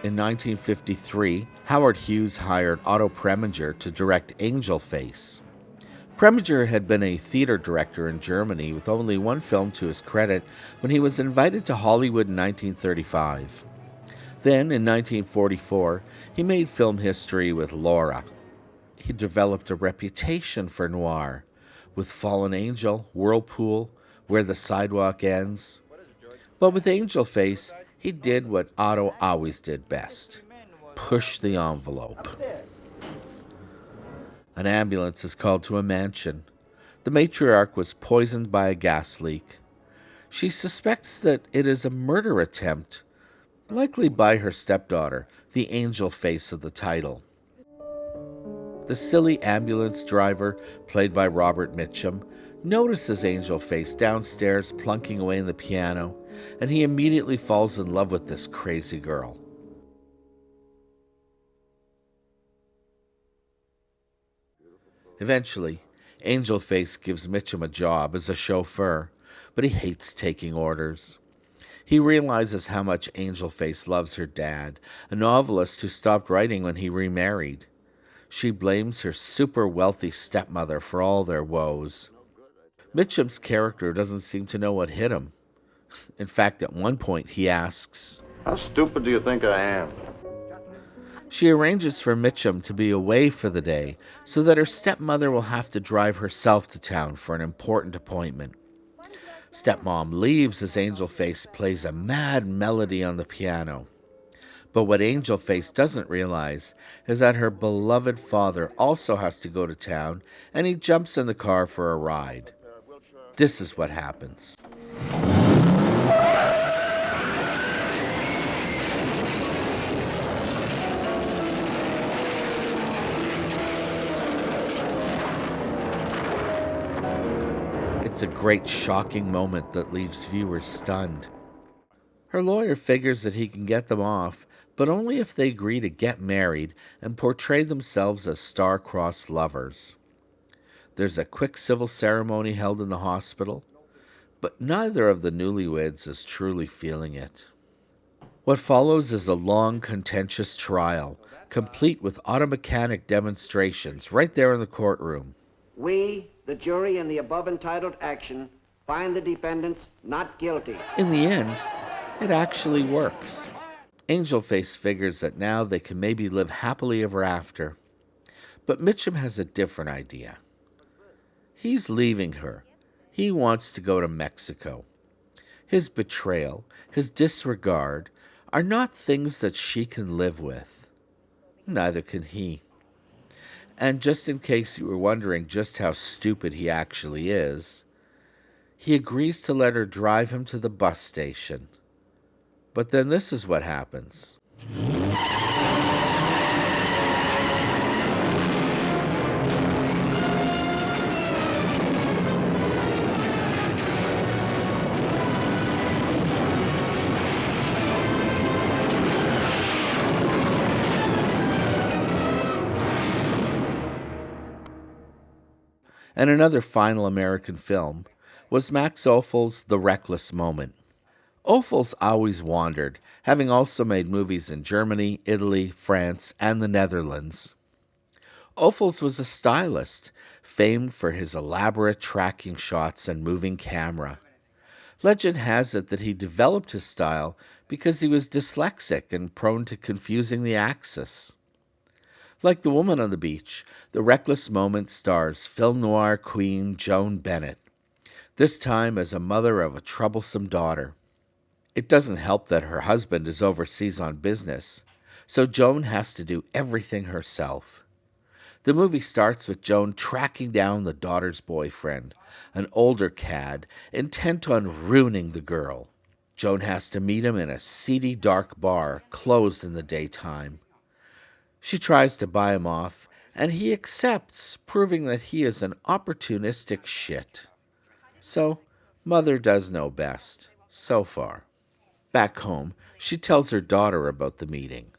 In 1953, Howard Hughes hired Otto Preminger to direct Angel Face. Preminger had been a theater director in Germany with only one film to his credit when he was invited to Hollywood in 1935. Then, in 1944, he made film history with Laura. He developed a reputation for noir, with Fallen Angel, Whirlpool, Where the Sidewalk Ends. But with Angel Face, he did what Otto always did best: push the envelope. An ambulance is called to a mansion. The matriarch was poisoned by a gas leak. She suspects that it is a murder attempt, likely by her stepdaughter, the Angel Face of the title. The silly ambulance driver, played by Robert Mitchum, notices Angel Face downstairs plunking away on the piano, and he immediately falls in love with this crazy girl. Eventually, Angel Face gives Mitchum a job as a chauffeur, but he hates taking orders. He realizes how much Angel Face loves her dad, a novelist who stopped writing when he remarried. She blames her super wealthy stepmother for all their woes. Mitchum's character doesn't seem to know what hit him. In fact, at one point he asks, "How stupid do you think I am?" She arranges for Mitchum to be away for the day so that her stepmother will have to drive herself to town for an important appointment. Stepmom leaves as Angel Face plays a mad melody on the piano. But what Angel Face doesn't realize is that her beloved father also has to go to town, and he jumps in the car for a ride. This is what happens. It's a great, shocking moment that leaves viewers stunned. Her lawyer figures that he can get them off, but only if they agree to get married and portray themselves as star-crossed lovers. There's a quick civil ceremony held in the hospital, but neither of the newlyweds is truly feeling it. What follows is a long, contentious trial, complete with automechanic demonstrations right there in the courtroom. We, the jury in the above entitled action, find the defendants not guilty. In the end, it actually works. Angel Face figures that now they can maybe live happily ever after. But Mitchum has a different idea. He's leaving her. He wants to go to Mexico. His betrayal, his disregard, are not things that she can live with. Neither can he. And just in case you were wondering just how stupid he actually is, he agrees to let her drive him to the bus station. But then this is what happens. And another final American film was Max Ophuls' The Reckless Moment. Ophuls always wandered, having also made movies in Germany, Italy, France, and the Netherlands. Ophuls was a stylist, famed for his elaborate tracking shots and moving camera. Legend has it that he developed his style because he was dyslexic and prone to confusing the axis. Like The Woman on the Beach, The Reckless Moment stars film noir queen Joan Bennett, this time as a mother of a troublesome daughter. It doesn't help that her husband is overseas on business, so Joan has to do everything herself. The movie starts with Joan tracking down the daughter's boyfriend, an older cad intent on ruining the girl. Joan has to meet him in a seedy, dark bar closed in the daytime. She tries to buy him off, and he accepts, proving that he is an opportunistic shit. So, mother does know best, so far. Back home, she tells her daughter about the meeting.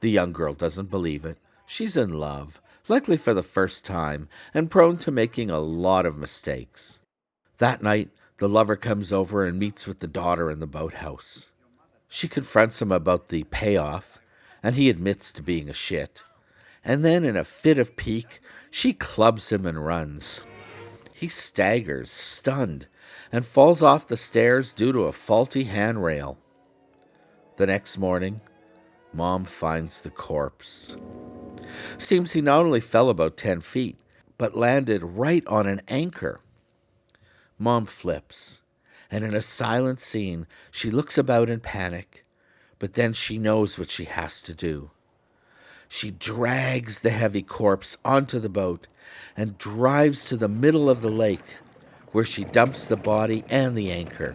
The young girl doesn't believe it. She's in love, likely for the first time, and prone to making a lot of mistakes. That night, the lover comes over and meets with the daughter in the boathouse. She confronts him about the payoff, and he admits to being a shit. And then, in a fit of pique, she clubs him and runs. He staggers, stunned, and falls off the stairs due to a faulty handrail. The next morning, Mom finds the corpse. Seems he not only fell about 10 feet, but landed right on an anchor. Mom flips, and in a silent scene, she looks about in panic, but then she knows what she has to do. She drags the heavy corpse onto the boat and drives to the middle of the lake, where she dumps the body and the anchor,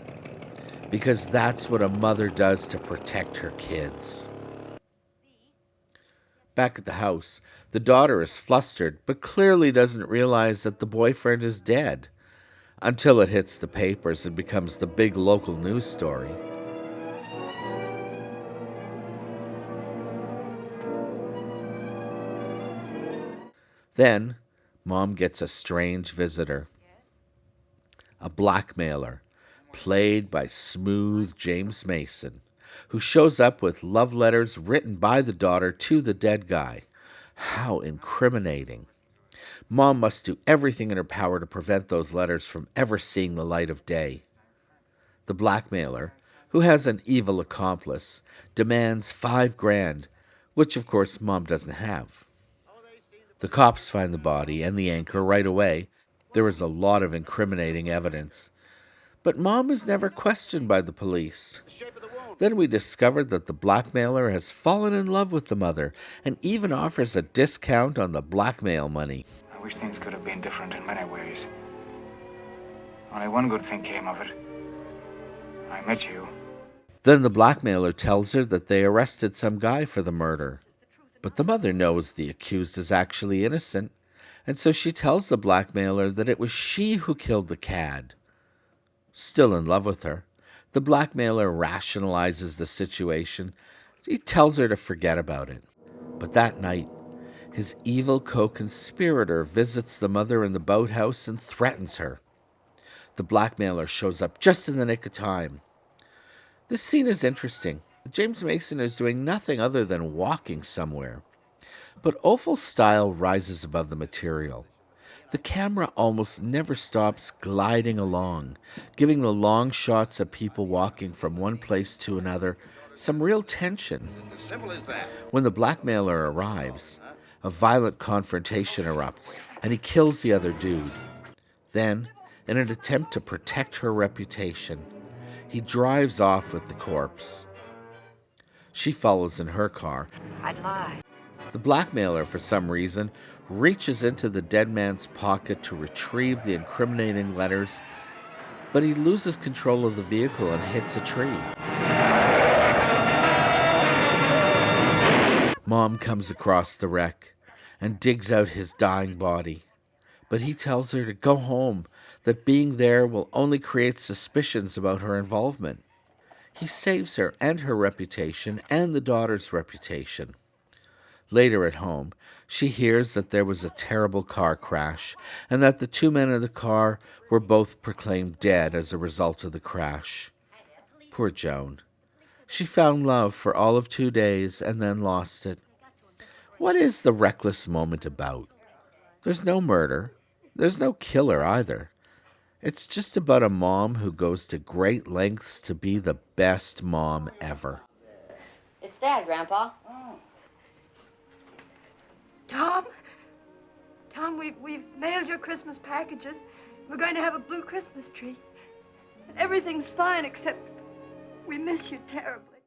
because that's what a mother does to protect her kids. Back at the house, the daughter is flustered, but clearly doesn't realize that the boyfriend is dead, until it hits the papers and becomes the big local news story. Then, Mom gets a strange visitor. A blackmailer, played by smooth James Mason, who shows up with love letters written by the daughter to the dead guy. How incriminating. Mom must do everything in her power to prevent those letters from ever seeing the light of day. The blackmailer, who has an evil accomplice, demands $5,000, which of course Mom doesn't have. The cops find the body and the anchor right away. There is a lot of incriminating evidence. But Mom is never questioned by the police. Then we discovered that the blackmailer has fallen in love with the mother and even offers a discount on the blackmail money. I wish things could have been different in many ways. Only one good thing came of it. I met you. Then the blackmailer tells her that they arrested some guy for the murder. But the mother knows the accused is actually innocent, and so she tells the blackmailer that it was she who killed the cad. Still in love with her, the blackmailer rationalizes the situation. He tells her to forget about it. But that night, his evil co-conspirator visits the mother in the boathouse and threatens her. The blackmailer shows up just in the nick of time. This scene is interesting. James Mason is doing nothing other than walking somewhere. But Ophel's style rises above the material. The camera almost never stops gliding along, giving the long shots of people walking from one place to another some real tension. When the blackmailer arrives, a violent confrontation erupts, and he kills the other dude. Then, in an attempt to protect her reputation, he drives off with the corpse. She follows in her car. I'd lie. The blackmailer, for some reason, reaches into the dead man's pocket to retrieve the incriminating letters, but he loses control of the vehicle and hits a tree. Mom comes across the wreck and digs out his dying body, but he tells her to go home, that being there will only create suspicions about her involvement. He saves her and her reputation and the daughter's reputation. Later at home, she hears that there was a terrible car crash and that the two men in the car were both proclaimed dead as a result of the crash. Poor Joan. She found love for all of 2 days and then lost it. What is the reckless moment about? There's no murder. There's no killer either. It's just about a mom who goes to great lengths to be the best mom ever. It's Dad, Grandpa. Tom, we've mailed your Christmas packages. We're going to have a blue Christmas tree. And everything's fine except we miss you terribly.